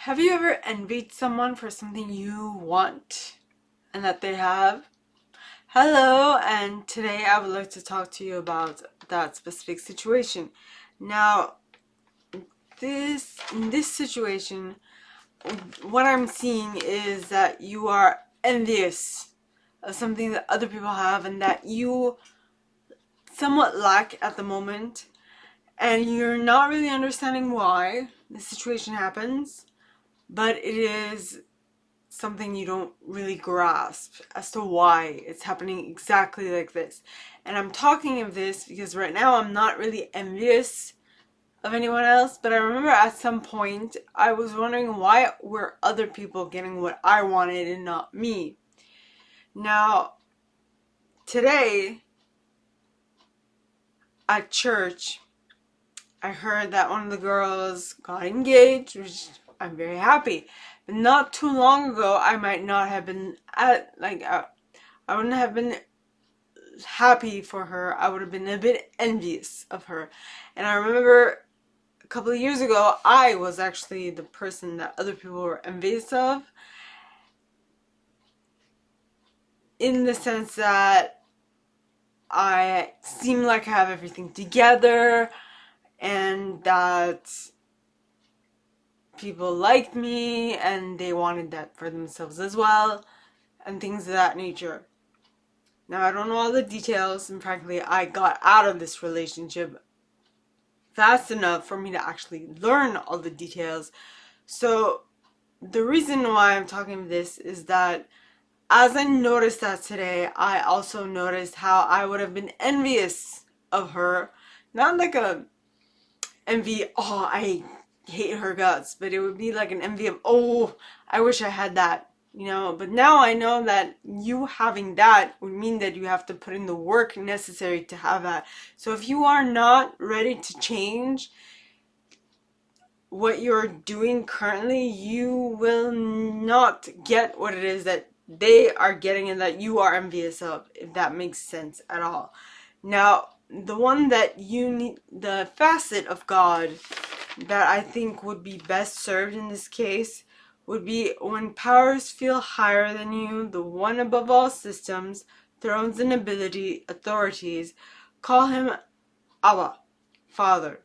Have you ever envied someone for something you want and that they have? Hello, and today I would like to talk to you about that specific situation. Now, in this situation, what I'm seeing is that you are envious of something that other people have and that you somewhat lack at the moment, and you're not really understanding why the situation happens, but it is something you don't really grasp as to why it's happening exactly like this. And I'm talking of this because right now I'm not really envious of anyone else, but I remember at some point I was wondering why were other people getting what I wanted and not me. Now, today at church, I heard that one of the girls got engaged, which I'm very happy. But not too long ago, I might not have been I wouldn't have been happy for her. I would have been a bit envious of her. And I remember a couple of years ago, I was actually the person that other people were envious of, in the sense that I seem like I have everything together and that people liked me and they wanted that for themselves as well, and things of that nature. Now, I don't know all the details, and frankly, I got out of this relationship fast enough for me to actually learn all the details. So, the reason why I'm talking this is that as I noticed that today, I also noticed how I would have been envious of her. Not like a envy, oh, I hate her guts, but it would be like an envy of, oh, I wish I had that, but now I know that you having that would mean that you have to put in the work necessary to have that. So if you are not ready to change what you're doing currently, you will not get what it is that they are getting and that you are envious of, if that makes sense at all. Now, the one that you need, the facet of God that I think would be best served in this case would be when powers feel higher than you, the one above all systems, thrones and authorities, call him Abba, Father.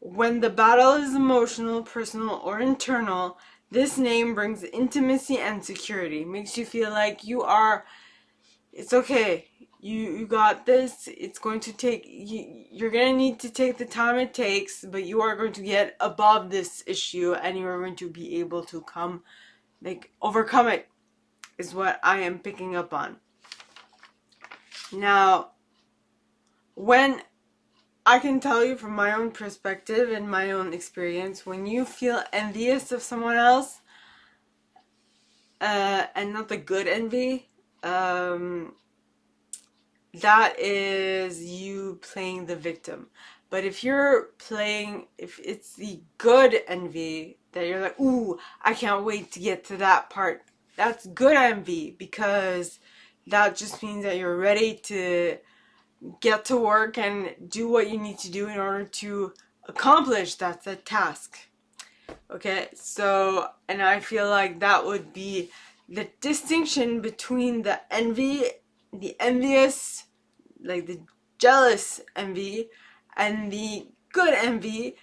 When the battle is emotional, personal, or internal, this name brings intimacy and security. Makes you feel like it's okay. You got this. It's going to take, you're going to need to take the time it takes, but you are going to get above this issue and you are going to be able to overcome it, is what I am picking up on. Now, when I can tell you from my own perspective and my own experience, when you feel envious of someone else, and not the good envy, that is you playing the victim. But if it's the good envy that you're like, ooh, I can't wait to get to that part, that's good envy, because that just means that you're ready to get to work and do what you need to do in order to accomplish that task. Okay, so, and I feel like that would be the distinction between the envious, like the jealous envy, and the good envy,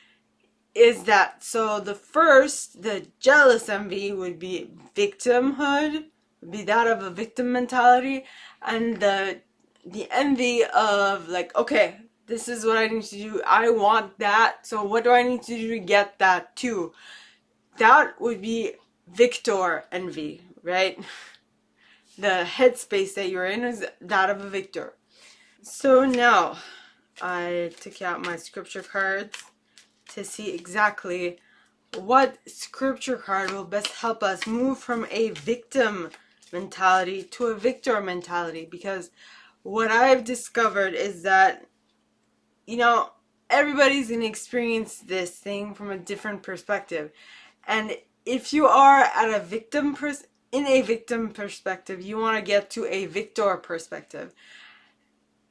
is that, so the jealous envy would be victimhood, would be that of a victim mentality, and the envy of like, okay, this is what I need to do, I want that, so what do I need to do to get that too? That would be victor envy, right? The headspace that you're in is that of a victor. So now, I took out my scripture cards to see exactly what scripture card will best help us move from a victim mentality to a victor mentality, because what I've discovered is that, everybody's going to experience this thing from a different perspective. And if you are at in a victim perspective, you want to get to a victor perspective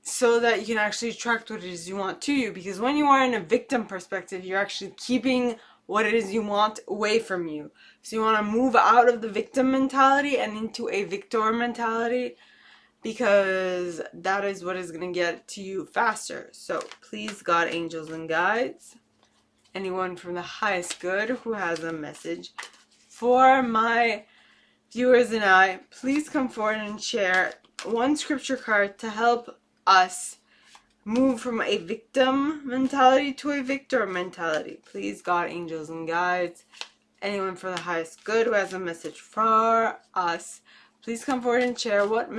so that you can actually attract what it is you want to you. Because when you are in a victim perspective, you're actually keeping what it is you want away from you. So you want to move out of the victim mentality and into a victor mentality, because that is what is going to get to you faster. So please, God, angels, and guides, anyone from the highest good who has a message for my viewers and I, please come forward and share one scripture card to help us move from a victim mentality to a victor mentality. Please, God, angels, and guides, anyone for the highest good who has a message for us, please come forward and share what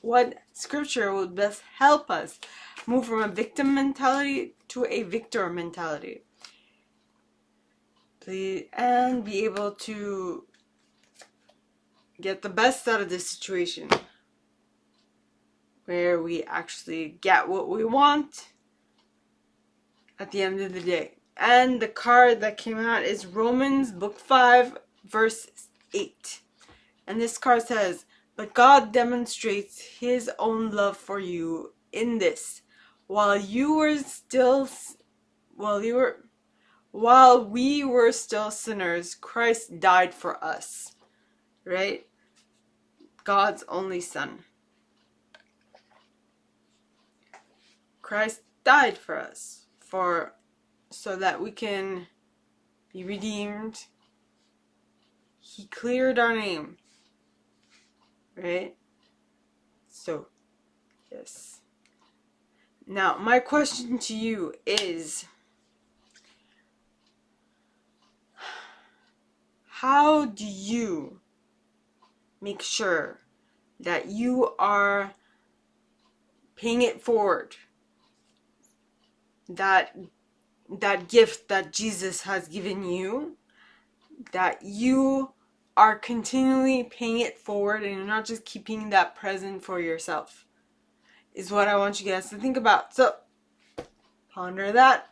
what scripture would best help us move from a victim mentality to a victor mentality. Please, and be able to get the best out of this situation, where we actually get what we want at the end of the day. And the card that came out is Romans book 5 verse 8. And this card says, "But God demonstrates his own love for you in this: while we were still sinners, Christ died for us." Right? God's only son. Christ died for us, so that we can be redeemed. He cleared our name. Right? So, yes. Now, my question to you is, how do you make sure that you are paying it forward? That gift that Jesus has given you, that you are continually paying it forward and you're not just keeping that present for yourself, is what I want you guys to think about. So, ponder that.